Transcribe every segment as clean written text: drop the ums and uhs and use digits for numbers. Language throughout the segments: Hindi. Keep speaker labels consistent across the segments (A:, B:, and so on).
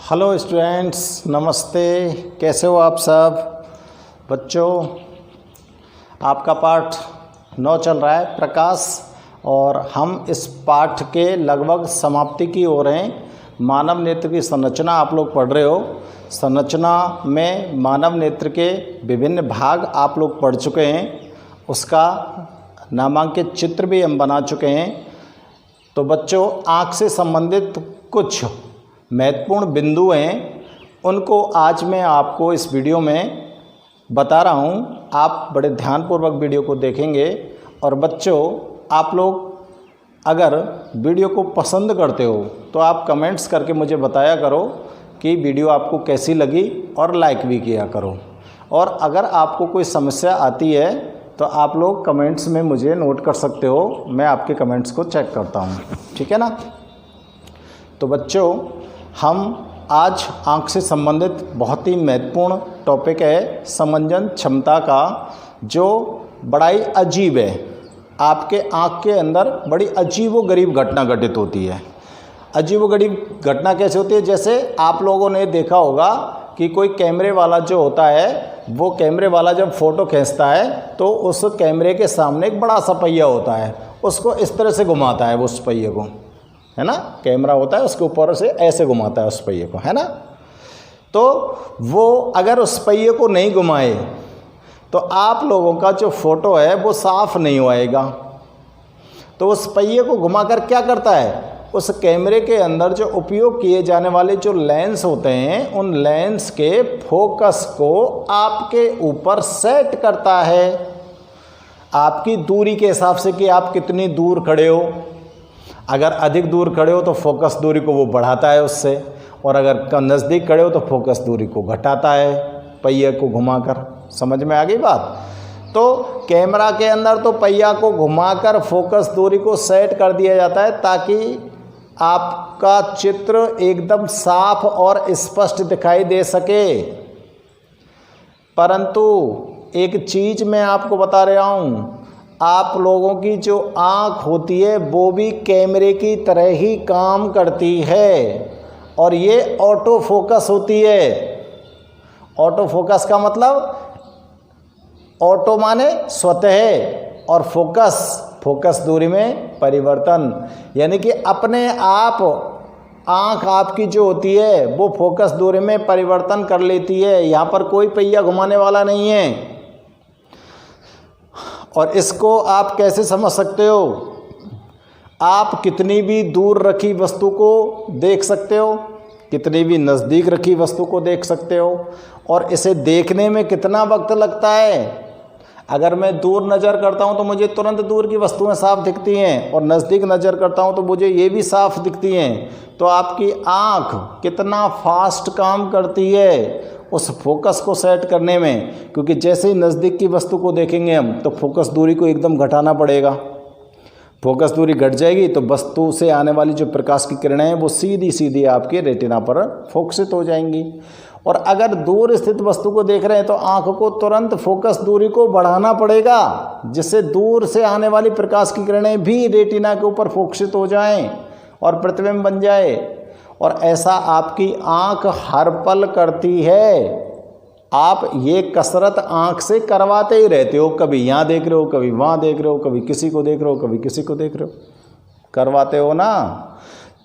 A: हेलो स्टूडेंट्स, नमस्ते। कैसे हो आप सब बच्चों? आपका पाठ 9 चल रहा है प्रकाश, और हम इस पाठ के लगभग समाप्ति की ओर हैं। मानव नेत्र की संरचना आप लोग पढ़ रहे हो। संरचना में मानव नेत्र के विभिन्न भाग आप लोग पढ़ चुके हैं, उसका नामांकित चित्र भी हम बना चुके हैं। तो बच्चों, आँख से संबंधित कुछ महत्वपूर्ण बिंदु हैं, उनको आज मैं आपको इस वीडियो में बता रहा हूँ। आप बड़े ध्यानपूर्वक वीडियो को देखेंगे। और बच्चों, आप लोग अगर वीडियो को पसंद करते हो तो आप कमेंट्स करके मुझे बताया करो कि वीडियो आपको कैसी लगी, और लाइक भी किया करो। और अगर आपको कोई समस्या आती है तो आप लोग कमेंट्स में मुझे नोट कर सकते हो, मैं आपके कमेंट्स को चेक करता हूँ, ठीक है ना। तो बच्चों, हम आज आँख से संबंधित बहुत ही महत्वपूर्ण टॉपिक है समंजन क्षमता का, जो बड़ा ही अजीब है। आपके आँख के अंदर बड़ी अजीबोगरीब घटना घटित होती है। अजीबोगरीब घटना कैसे होती है? जैसे आप लोगों ने देखा होगा कि कोई कैमरे वाला जो होता है, वो कैमरे वाला जब फ़ोटो खींचता है तो उस कैमरे के सामने एक बड़ा सा पहिया होता है, उसको इस तरह से घुमाता है, वो उस पहिए को, है ना। कैमरा होता है, उसके ऊपर से ऐसे घुमाता है उस पहिए को, है ना। तो वो अगर उस पहिए को नहीं घुमाए तो आप लोगों का जो फ़ोटो है वो साफ नहीं होएगा। तो उस पहिए को घुमाकर क्या करता है? उस कैमरे के अंदर जो उपयोग किए जाने वाले जो लेंस होते हैं, उन लेंस के फोकस को आपके ऊपर सेट करता है, आपकी दूरी के हिसाब से कि आप कितनी दूर खड़े हो। अगर अधिक दूर खड़े हो तो फोकस दूरी को वो बढ़ाता है उससे, और अगर कम नज़दीक खड़े हो तो फोकस दूरी को घटाता है पहिए को घुमाकर। समझ में आ गई बात? तो कैमरा के अंदर तो पहिया को घुमाकर फोकस दूरी को सेट कर दिया जाता है, ताकि आपका चित्र एकदम साफ और स्पष्ट दिखाई दे सके। परंतु एक चीज़ मैं आपको बता रहा हूँ, आप लोगों की जो आँख होती है वो भी कैमरे की तरह ही काम करती है, और ये ऑटो फोकस होती है। ऑटो फोकस का मतलब, ऑटो माने स्वतः, और फोकस दूरी में परिवर्तन, यानी कि अपने आप आँख आपकी जो होती है वो फोकस दूरी में परिवर्तन कर लेती है। यहाँ पर कोई पहिया घुमाने वाला नहीं है। और इसको आप कैसे समझ सकते हो? आप कितनी भी दूर रखी वस्तु को देख सकते हो, कितनी भी नज़दीक रखी वस्तु को देख सकते हो, और इसे देखने में कितना वक्त लगता है। अगर मैं दूर नज़र करता हूं तो मुझे तुरंत दूर की वस्तुएं साफ दिखती हैं, और नज़दीक नज़र करता हूं तो मुझे ये भी साफ दिखती हैं। तो आपकी आँख कितना फास्ट काम करती है उस फोकस को सेट करने में, क्योंकि जैसे ही नज़दीक की वस्तु को देखेंगे हम तो फोकस दूरी को एकदम घटाना पड़ेगा। फोकस दूरी घट जाएगी तो वस्तु से आने वाली जो प्रकाश की किरणें हैं वो सीधी सीधी आपके रेटिना पर फोकसित हो जाएंगी। और अगर दूर स्थित वस्तु को देख रहे हैं तो आँख को तुरंत फोकस दूरी को बढ़ाना पड़ेगा, जिससे दूर से आने वाली प्रकाश की किरणें भी रेटिना के ऊपर फोकसित हो जाएं और प्रतिबिंब बन जाए। और ऐसा आपकी आँख हर पल करती है। आप ये कसरत आँख से करवाते ही रहते हो, कभी यहाँ देख रहे हो, कभी वहाँ देख रहे हो, कभी किसी को देख रहे हो, कभी किसी को देख रहे हो, करवाते हो ना।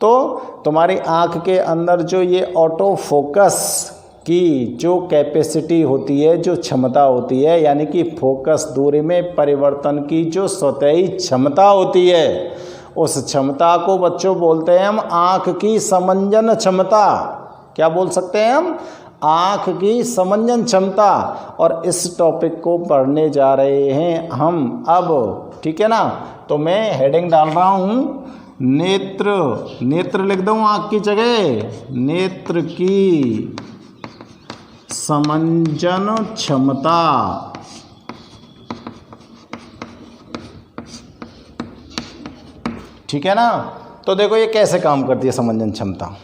A: तो तुम्हारी आँख के अंदर जो ये ऑटो फोकस की जो कैपेसिटी होती है, जो क्षमता होती है, यानी कि फोकस दूरी में परिवर्तन की जो स्वतःही क्षमता होती है, उस क्षमता को बच्चों बोलते हैं हम आँख की समंजन क्षमता। क्या बोल सकते हैं हम? आँख की समंजन क्षमता। और इस टॉपिक को पढ़ने जा रहे हैं हम अब, ठीक है ना। तो मैं हेडिंग डाल रहा हूँ नेत्र लिख दूँ आँख की जगह, नेत्र की समंजन क्षमता। ठीक है ना। तो देखो ये कैसे काम करती है समंजन क्षमता।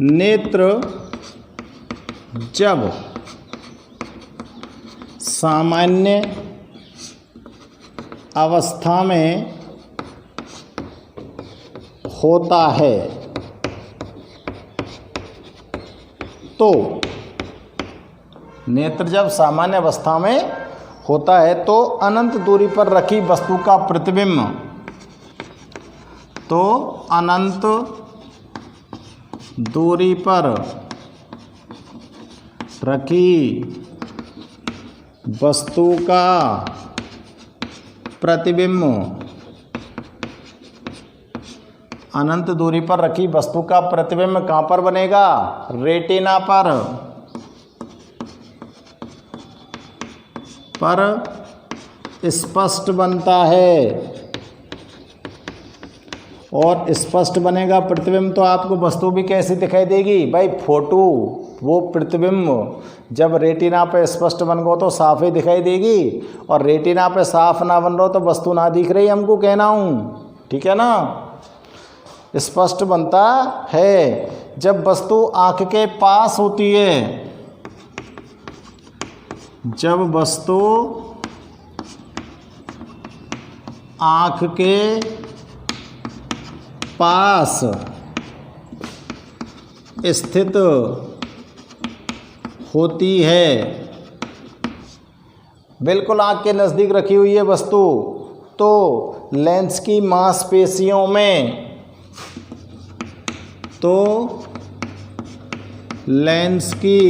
A: नेत्र जब सामान्य अवस्था में होता है तो नेत्र जब सामान्य अवस्था में होता है तो अनंत दूरी पर रखी वस्तु का प्रतिबिंब, तो अनंत दूरी पर रखी वस्तु का प्रतिबिंब, अनंत दूरी पर रखी वस्तु का प्रतिबिंब कहाँ पर बनेगा? रेटिना पर स्पष्ट बनता है। और स्पष्ट बनेगा प्रतिबिंब तो आपको वस्तु भी कैसी दिखाई देगी भाई? फोटो, वो प्रतिबिंब जब रेटिना पे स्पष्ट बन गो तो साफ ही दिखाई देगी, और रेटिना पे साफ ना बन रहा तो वस्तु ना दिख रही, हमको कहना हूँ, ठीक है ना। स्पष्ट बनता है जब वस्तु आँख के पास होती है, जब वस्तु आँख के पास स्थित होती है, बिल्कुल आँख के नज़दीक रखी हुई है वस्तु, तो लेंस की मांसपेशियों में, तो लेंस की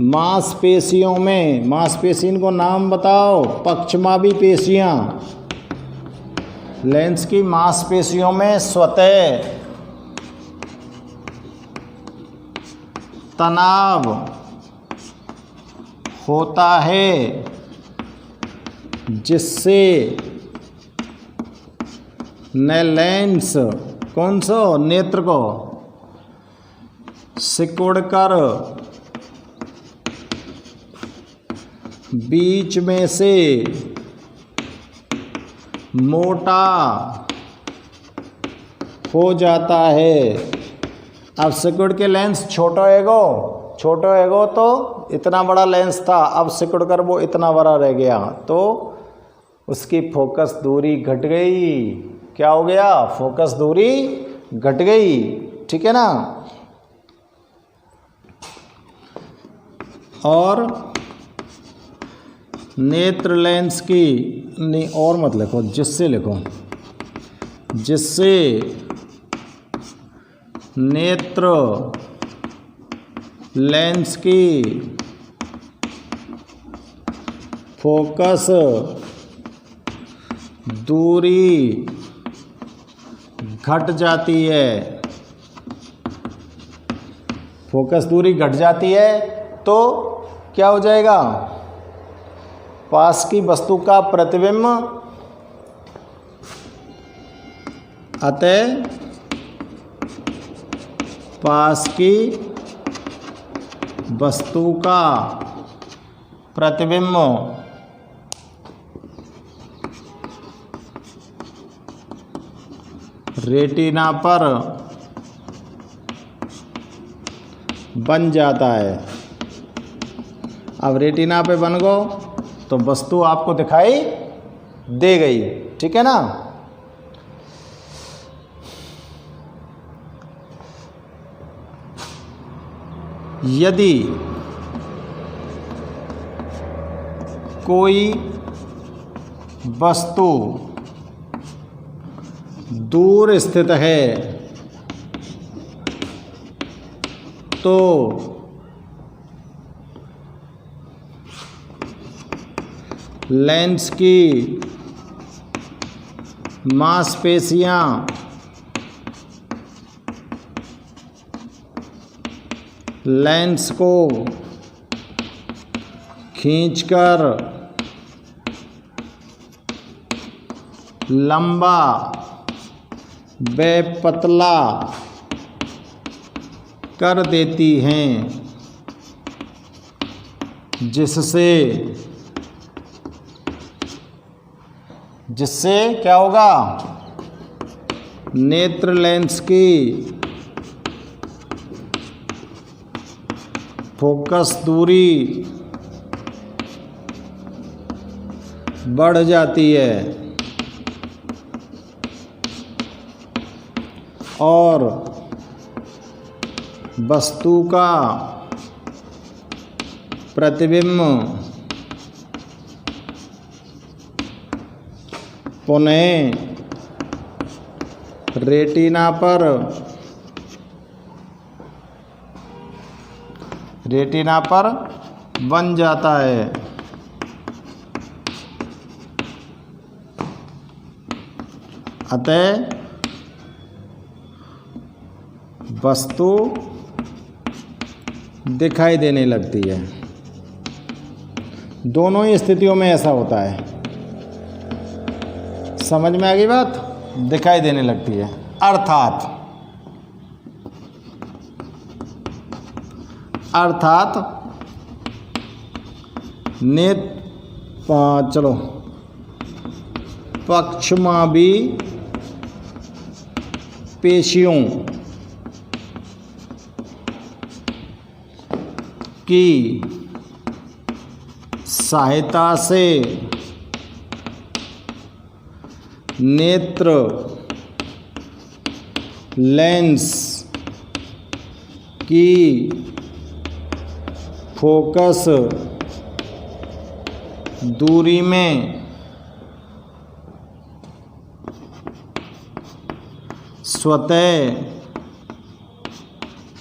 A: मांसपेशियों में, मांसपेशियों को नाम बताओ, पक्षमावी पेशियां, लेंस की मांसपेशियों में स्वतः तनाव होता है, जिससे न लेंस कौन सा नेत्र को सिकुड़कर बीच में से मोटा हो जाता है। अब सिकुड़ के लेंस छोटा होएगो तो इतना बड़ा लेंस था, अब सिकुड़ कर वो इतना बड़ा रह गया तो उसकी फोकस दूरी घट गई। क्या हो गया? फोकस दूरी घट गई, ठीक है ना। और नेत्र लेंस की, नहीं और मत लिखो, जिससे लिखो, जिससे नेत्र लेंस की फोकस दूरी घट जाती है। फोकस दूरी घट जाती है तो क्या हो जाएगा? पास की वस्तु का प्रतिबिंब अतः पास की वस्तु का प्रतिबिंब रेटिना पर बन जाता है। अब रेटिना पे बन गो तो वस्तु आपको दिखाई दे गई, ठीक है ना। यदि कोई वस्तु दूर स्थित है तो लेंस की मांसपेशियां लेंस को खींचकर लंबा व पतला कर देती हैं, जिससे क्या होगा? नेत्र लेंस की फोकस दूरी बढ़ जाती है। और वस्तु का प्रतिबिंब पुनः रेटिना पर बन जाता है। अतः वस्तु दिखाई देने लगती है। दोनों ही स्थितियों में ऐसा होता है। समझ में आ गई बात? दिखाई देने लगती है अर्थात चलो पक्षमावी पेशियों की सहायता से नेत्र लेंस की फोकस दूरी में स्वतः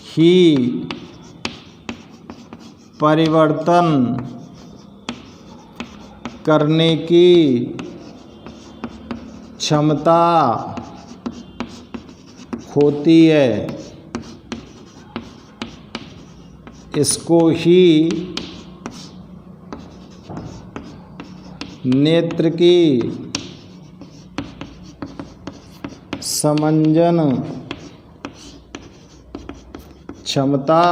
A: ही परिवर्तन करने की क्षमता होती है। इसको ही नेत्र की समंजन क्षमता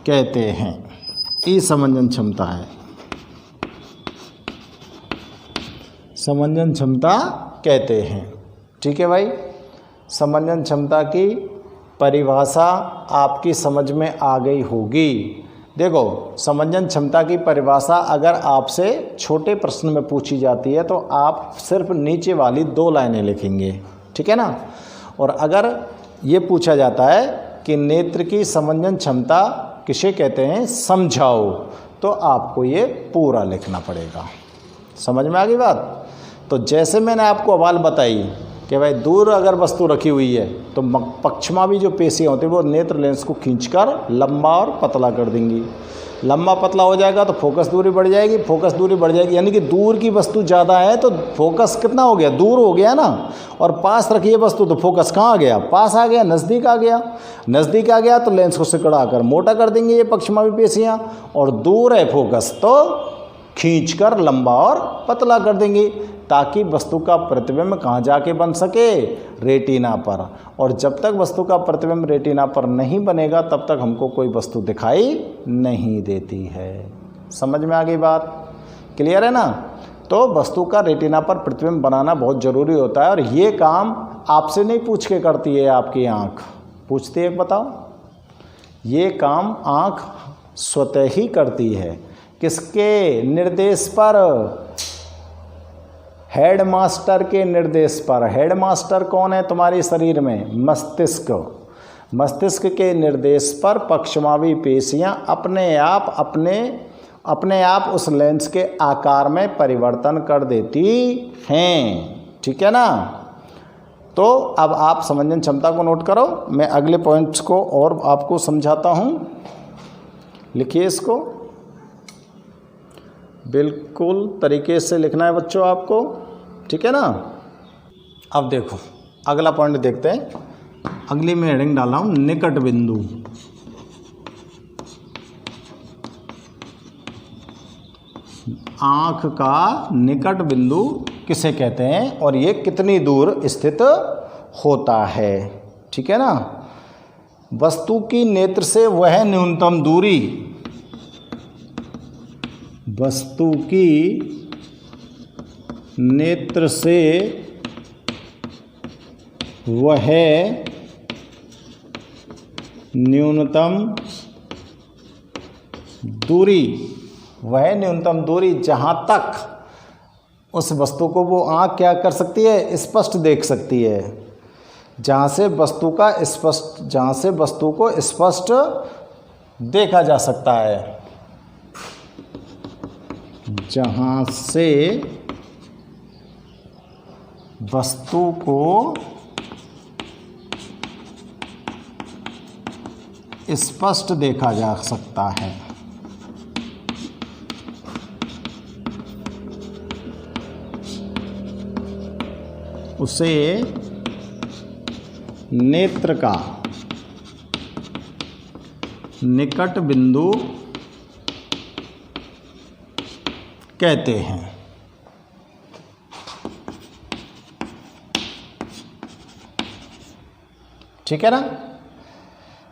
A: कहते हैं। ये समंजन क्षमता है। समंजन क्षमता कहते हैं। ठीक है भाई, समंजन क्षमता की परिभाषा आपकी समझ में आ गई होगी। देखो, समंजन क्षमता की परिभाषा अगर आपसे छोटे प्रश्न में पूछी जाती है तो आप सिर्फ नीचे वाली 2 लाइनें लिखेंगे, ठीक है ना। और अगर ये पूछा जाता है कि नेत्र की समंजन क्षमता किसे कहते हैं, समझाओ, तो आपको ये पूरा लिखना पड़ेगा। समझ में आ गई बात? तो जैसे मैंने आपको अवाल बताई कि भाई दूर अगर वस्तु रखी हुई है तो पक्षमावी जो पेशियाँ होती हैं वो नेत्र लेंस को खींचकर लंबा और पतला कर देंगी। लंबा पतला हो जाएगा तो फोकस दूरी बढ़ जाएगी। फोकस दूरी बढ़ जाएगी यानी कि दूर की वस्तु ज़्यादा है तो फोकस कितना हो गया, दूर हो गया ना। और पास रखी है वस्तु तो फोकस कहाँ आ गया, पास आ गया, नज़दीक आ गया। नज़दीक आ गया तो लेंस को सिकुड़ाकर मोटा कर देंगे ये पक्षमावी पेशियाँ, और दूर है फोकस तो खींचकर लंबा और पतला कर देंगी, ताकि वस्तु का प्रतिबिंब कहाँ जाके बन सके, रेटिना पर। और जब तक वस्तु का प्रतिबिंब रेटिना पर नहीं बनेगा तब तक हमको कोई वस्तु दिखाई नहीं देती है। समझ में आ गई बात? क्लियर है ना। तो वस्तु का रेटिना पर प्रतिबिंब बनाना बहुत ज़रूरी होता है, और ये काम आपसे नहीं पूछ के करती है आपकी आँख। पूछती है, बताओ? ये काम आँख स्वतः ही करती है। किसके निर्देश पर? हेड मास्टर के निर्देश पर। हेड मास्टर कौन है तुम्हारे शरीर में? मस्तिष्क। मस्तिष्क के निर्देश पर पक्षमावी पेशियां अपने आप उस लेंस के आकार में परिवर्तन कर देती हैं। ठीक है ना। तो अब आप समंजन क्षमता को नोट करो, मैं अगले पॉइंट्स को और आपको समझाता हूँ। लिखिए इसको, बिल्कुल तरीके से लिखना है बच्चों आपको, ठीक है ना। अब देखो अगला पॉइंट देखते हैं। अगली में हेडिंग डाला हूँ निकट बिंदु। आँख का निकट बिंदु किसे कहते हैं और ये कितनी दूर स्थित होता है, ठीक है ना। वस्तु की नेत्र से वह न्यूनतम दूरी, वस्तु की नेत्र से वह न्यूनतम दूरी, वह न्यूनतम दूरी जहाँ तक उस वस्तु को वो आँख क्या कर सकती है, स्पष्ट देख सकती है। जहाँ से वस्तु को स्पष्ट देखा जा सकता है, जहाँ से वस्तु को स्पष्ट देखा जा सकता है, उसे नेत्र का निकट बिंदु कहते हैं। ठीक है ना।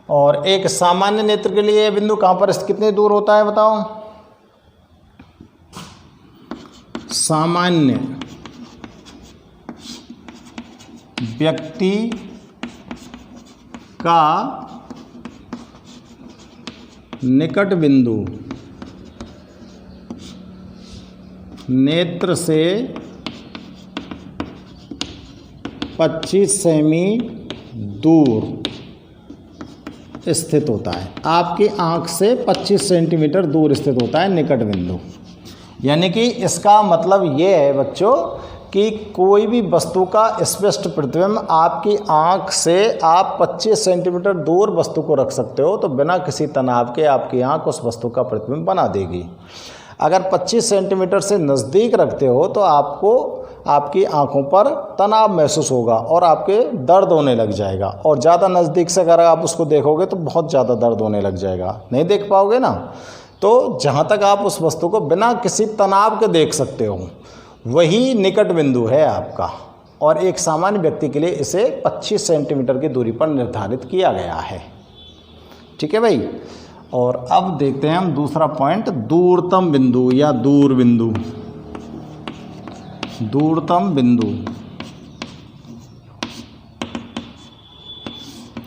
A: और एक सामान्य नेत्र के लिए बिंदु कहाँ पर कितने दूर होता है बताओ? सामान्य व्यक्ति का निकट बिंदु नेत्र से 25 सेमी दूर स्थित होता है। आपकी आंख से 25 सेंटीमीटर दूर स्थित होता है निकट बिंदु। यानी कि इसका मतलब ये है बच्चों कि कोई भी वस्तु का स्पष्ट प्रतिबिंब आपकी आंख से आप 25 सेंटीमीटर दूर वस्तु को रख सकते हो, तो बिना किसी तनाव के आपकी आंख उस वस्तु का प्रतिबिंब बना देगी। अगर 25 सेंटीमीटर से नज़दीक रखते हो तो आपको आपकी आंखों पर तनाव महसूस होगा और आपके दर्द होने लग जाएगा। और ज़्यादा नज़दीक से अगर आप उसको देखोगे तो बहुत ज़्यादा दर्द होने लग जाएगा, नहीं देख पाओगे ना। तो जहाँ तक आप उस वस्तु को बिना किसी तनाव के देख सकते हो वही निकट बिंदु है आपका। और एक सामान्य व्यक्ति के लिए इसे 25 सेंटीमीटर की दूरी पर निर्धारित किया गया है। ठीक है भाई। और अब देखते हैं हम दूसरा पॉइंट, दूरतम बिंदु या दूर बिंदु। दूरतम बिंदु,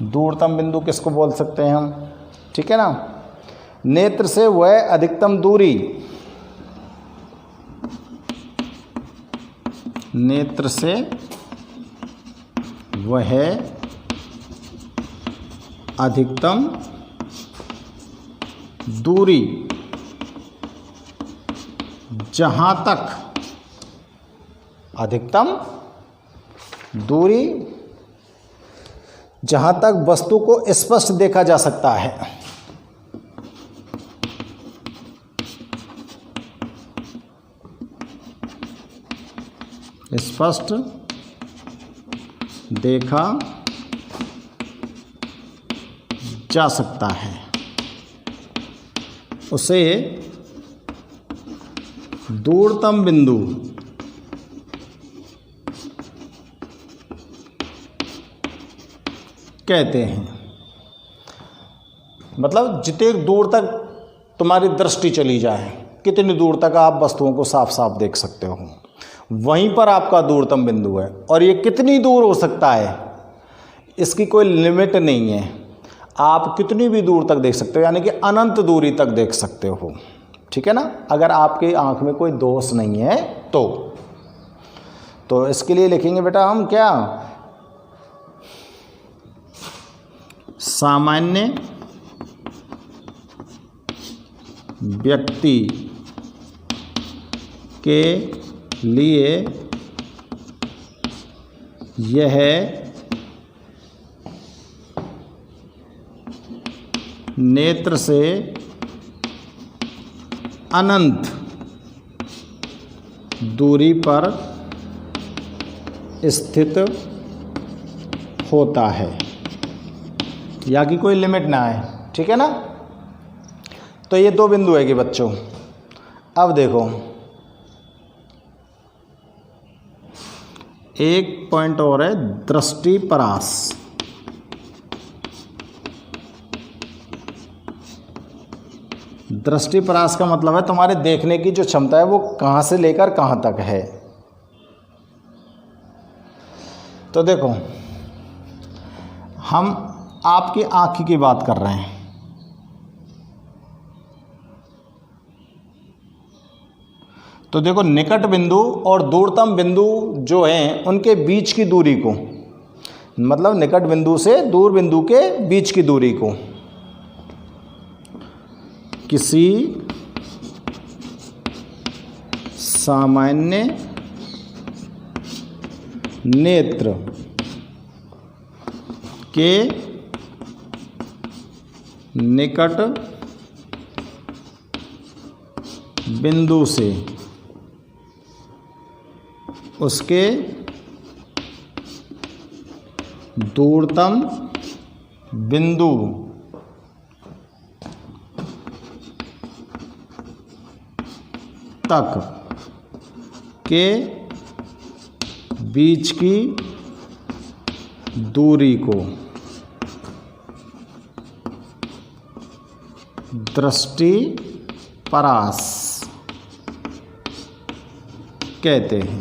A: दूरतम बिंदु किसको बोल सकते हैं हम? ठीक है ना। नेत्र से वह अधिकतम दूरी, नेत्र से वह अधिकतम दूरी जहाँ तक, अधिकतम दूरी जहाँ तक वस्तु को स्पष्ट देखा जा सकता है। स्पष्ट देखा जा सकता है, उसे दूरतम बिंदु कहते हैं। मतलब जितने दूर तक तुम्हारी दृष्टि चली जाए, कितनी दूर तक आप वस्तुओं को साफ साफ देख सकते हो, वहीं पर आपका दूरतम बिंदु है। और ये कितनी दूर हो सकता है, इसकी कोई लिमिट नहीं है। आप कितनी भी दूर तक देख सकते हो, यानी कि अनंत दूरी तक देख सकते हो। ठीक है ना। अगर आपकी आंख में कोई दोष नहीं है तो इसके लिए लिखेंगे बेटा हम क्या, सामान्य व्यक्ति के लिए यह नेत्र से अनंत दूरी पर स्थित होता है, या कि कोई लिमिट ना है। ठीक है ना। तो ये दो बिंदु है कि बच्चों। अब देखो एक पॉइंट और है, दृष्टि परास। दृष्टि परास का मतलब है तुम्हारे देखने की जो क्षमता है वो कहाँ से लेकर कहाँ तक है। तो देखो हम आपकी आँख की बात कर रहे हैं। तो देखो निकट बिंदु और दूरतम बिंदु जो हैं उनके बीच की दूरी को मतलब निकट बिंदु से दूर बिंदु के बीच की दूरी को किसी सामान्य नेत्र के निकट बिंदु से उसके दूरतम बिंदु तक के बीच की दूरी को दृष्टिपरास कहते हैं।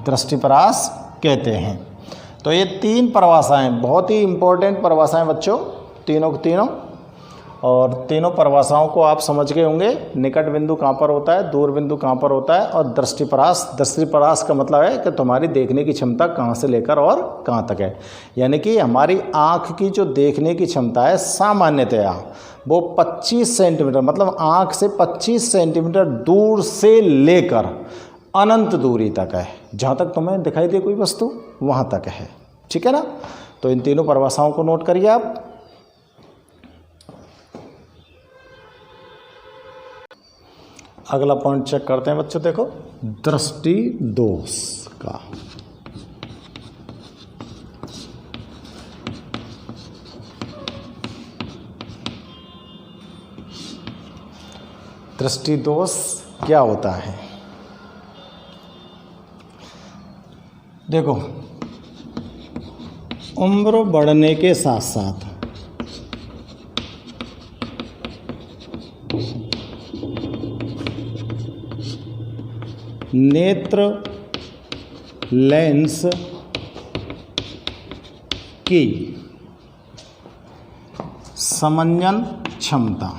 A: दृष्टिपरास कहते हैं। तो ये 3 परिभाषाएं बहुत ही इम्पोर्टेंट परिभाषाएं बच्चों, तीनों की तीनों, और तीनों परिभाषाओं को आप समझ गए होंगे। निकट बिंदु कहाँ पर होता है, दूर बिंदु कहाँ पर होता है, और दृष्टिपरास। दृष्टिपरास का मतलब है कि तुम्हारी देखने की क्षमता कहाँ से लेकर और कहाँ तक है। यानी कि हमारी आँख की जो देखने की क्षमता है सामान्यतया वो 25 सेंटीमीटर, मतलब आँख से 25 सेंटीमीटर दूर से लेकर अनंत दूरी तक है। जहाँ तक तुम्हें दिखाई दे कोई वस्तु वहाँ तक है। ठीक है ना। तो इन तीनों परिभाषाओं को नोट करिए आप। अगला पॉइंट चेक करते हैं बच्चों। देखो, दृष्टि दोष का। दृष्टि दोष क्या होता है? देखो, उम्र बढ़ने के साथ साथ नेत्र लेंस की समंजन क्षमता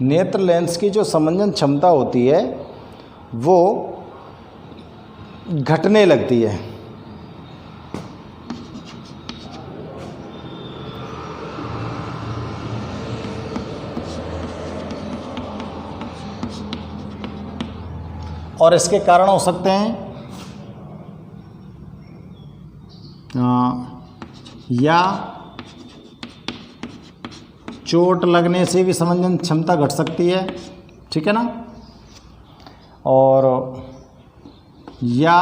A: नेत्र लेंस की जो समंजन क्षमता होती है वो घटने लगती है। और इसके कारण हो सकते हैं या चोट लगने से भी समंजन क्षमता घट सकती है। ठीक है ना। और या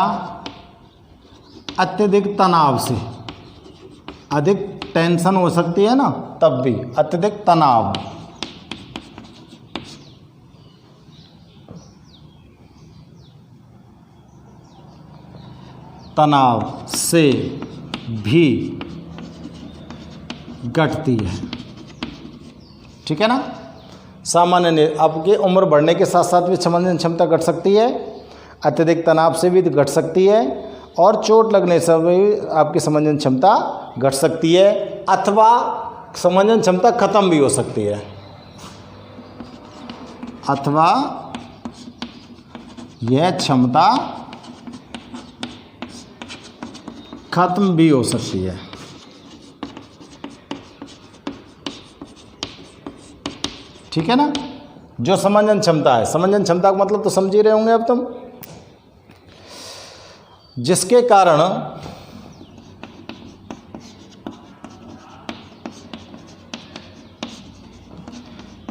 A: अत्यधिक तनाव से, अधिक टेंशन हो सकती है ना, तब भी अत्यधिक तनाव से भी घटती है। ठीक है ना। सामान्य आपकी उम्र बढ़ने के साथ साथ भी समंजन क्षमता घट सकती है, अत्यधिक तनाव से भी घट सकती है, और चोट लगने से भी आपकी समंजन क्षमता घट सकती है, अथवा समंजन क्षमता खत्म भी हो सकती है, अथवा यह क्षमता खत्म भी हो सकती है। ठीक है ना। जो समंजन क्षमता है, समंजन क्षमता का मतलब तो समझ ही रहे होंगे अब तुम, जिसके कारण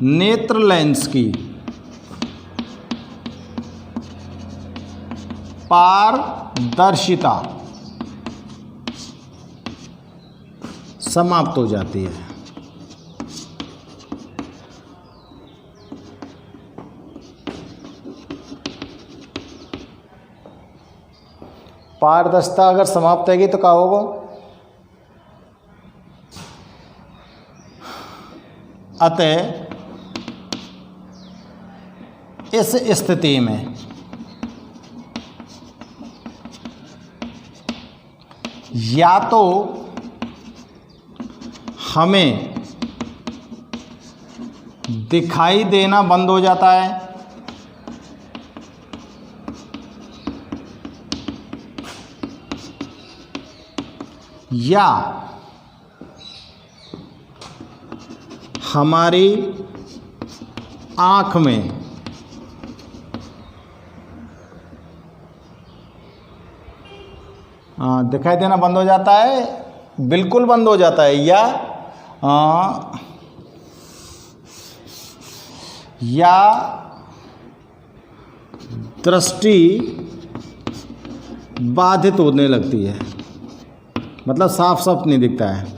A: नेत्र लेंस की पारदर्शिता समाप्त हो जाती है। पारदर्शिता अगर समाप्त होगी तो क्या होगा? अतः इस स्थिति में या तो हमें दिखाई देना बंद हो जाता है, या हमारी आँख में दिखाई देना बंद हो जाता है, बिल्कुल बंद हो जाता है, या दृष्टि बाधित होने लगती है, मतलब साफ साफ नहीं दिखता है।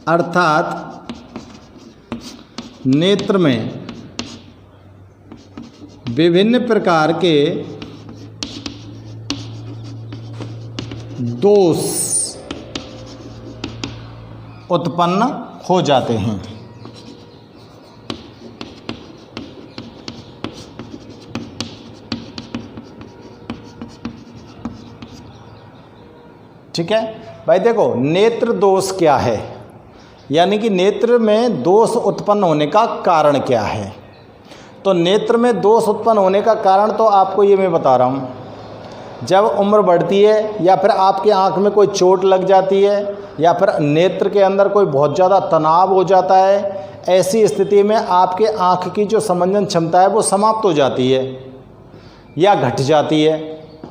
A: अर्थात नेत्र में विभिन्न प्रकार के दोष उत्पन्न हो जाते हैं। ठीक है भाई, देखो नेत्र दोष क्या है, यानी कि नेत्र में दोष उत्पन्न होने का कारण क्या है। तो नेत्र में दोष उत्पन्न होने का कारण तो आपको ये मैं बता रहा हूँ, जब उम्र बढ़ती है या फिर आपकी आंख में कोई चोट लग जाती है या फिर नेत्र के अंदर कोई बहुत ज़्यादा तनाव हो जाता है, ऐसी स्थिति में आपके आंख की जो समंजन क्षमता है वो समाप्त हो जाती है या घट जाती है।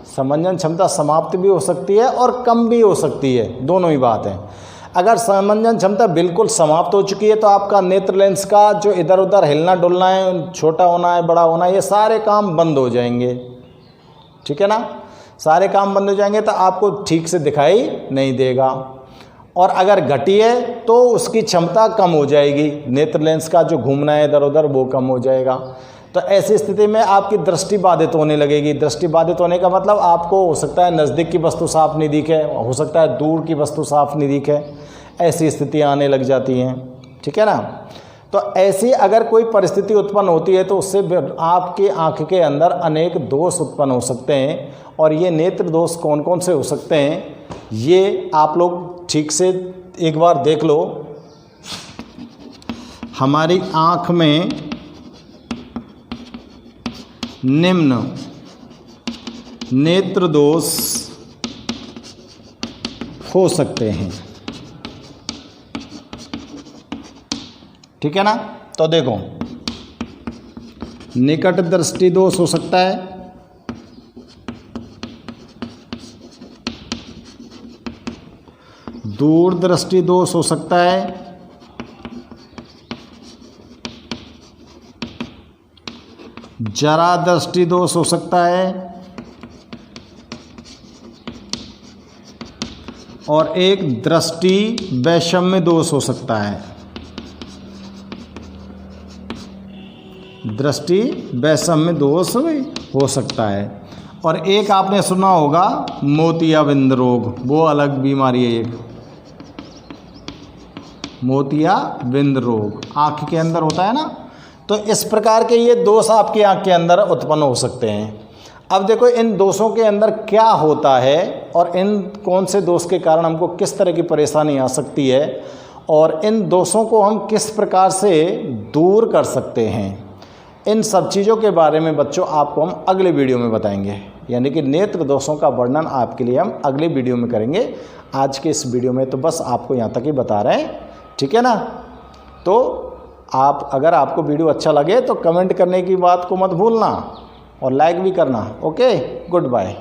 A: समंजन क्षमता समाप्त भी हो सकती है और कम भी हो सकती है, दोनों ही बात है। अगर समंजन क्षमता बिल्कुल समाप्त हो चुकी है तो आपका नेत्र लेंस का जो इधर उधर हिलना डुलना है, छोटा होना है, बड़ा होना है, ये सारे काम बंद हो जाएंगे। ठीक है ना, सारे काम बंद हो जाएंगे तो आपको ठीक से दिखाई नहीं देगा। और अगर घटी है तो उसकी क्षमता कम हो जाएगी, नेत्र लेंस का जो घूमना है इधर उधर वो कम हो जाएगा। तो ऐसी स्थिति में आपकी दृष्टि बाधित होने लगेगी। दृष्टि बाधित होने का मतलब आपको हो सकता है नज़दीक की वस्तु साफ नहीं दिखे, हो सकता है दूर की वस्तु साफ नहीं दिखे, ऐसी स्थितियाँ आने लग जाती हैं। ठीक है ना, तो ऐसी अगर कोई परिस्थिति उत्पन्न होती है तो उससे आपकी आँख के अंदर अनेक दोष उत्पन्न हो सकते हैं। और ये नेत्र दोष कौन कौन से हो सकते हैं ये आप लोग ठीक से एक बार देख लो। हमारी आँख में निम्न नेत्र दोष हो सकते हैं। ठीक है ना, तो देखो, निकट दृष्टि दोष हो सकता है, दूर दृष्टि दोष हो सकता है, जरा दृष्टि दोष हो सकता है, और एक दृष्टि वैषम्य दोष हो सकता है। दृष्टि वैषम्य दोष हो सकता है। और एक आपने सुना होगा मोतियाबिंद रोग, वो अलग बीमारी है। एक मोतियाबिंद रोग आँख के अंदर होता है ना, तो इस प्रकार के ये दोष आपकी आँख के अंदर उत्पन्न हो सकते हैं। अब देखो इन दोषों के अंदर क्या होता है और इन कौन से दोष के कारण हमको किस तरह की परेशानी आ सकती है और इन दोषों को हम किस प्रकार से दूर कर सकते हैं, इन सब चीज़ों के बारे में बच्चों आपको हम अगले वीडियो में बताएंगे। यानी कि नेत्र दोषों का वर्णन आपके लिए हम अगले वीडियो में करेंगे। आज के इस वीडियो में तो बस आपको यहाँ तक ही बता रहे हैं। ठीक है ना, तो आप अगर आपको वीडियो अच्छा लगे तो कमेंट करने की बात को मत भूलना और लाइक भी करना। Okay, good bye.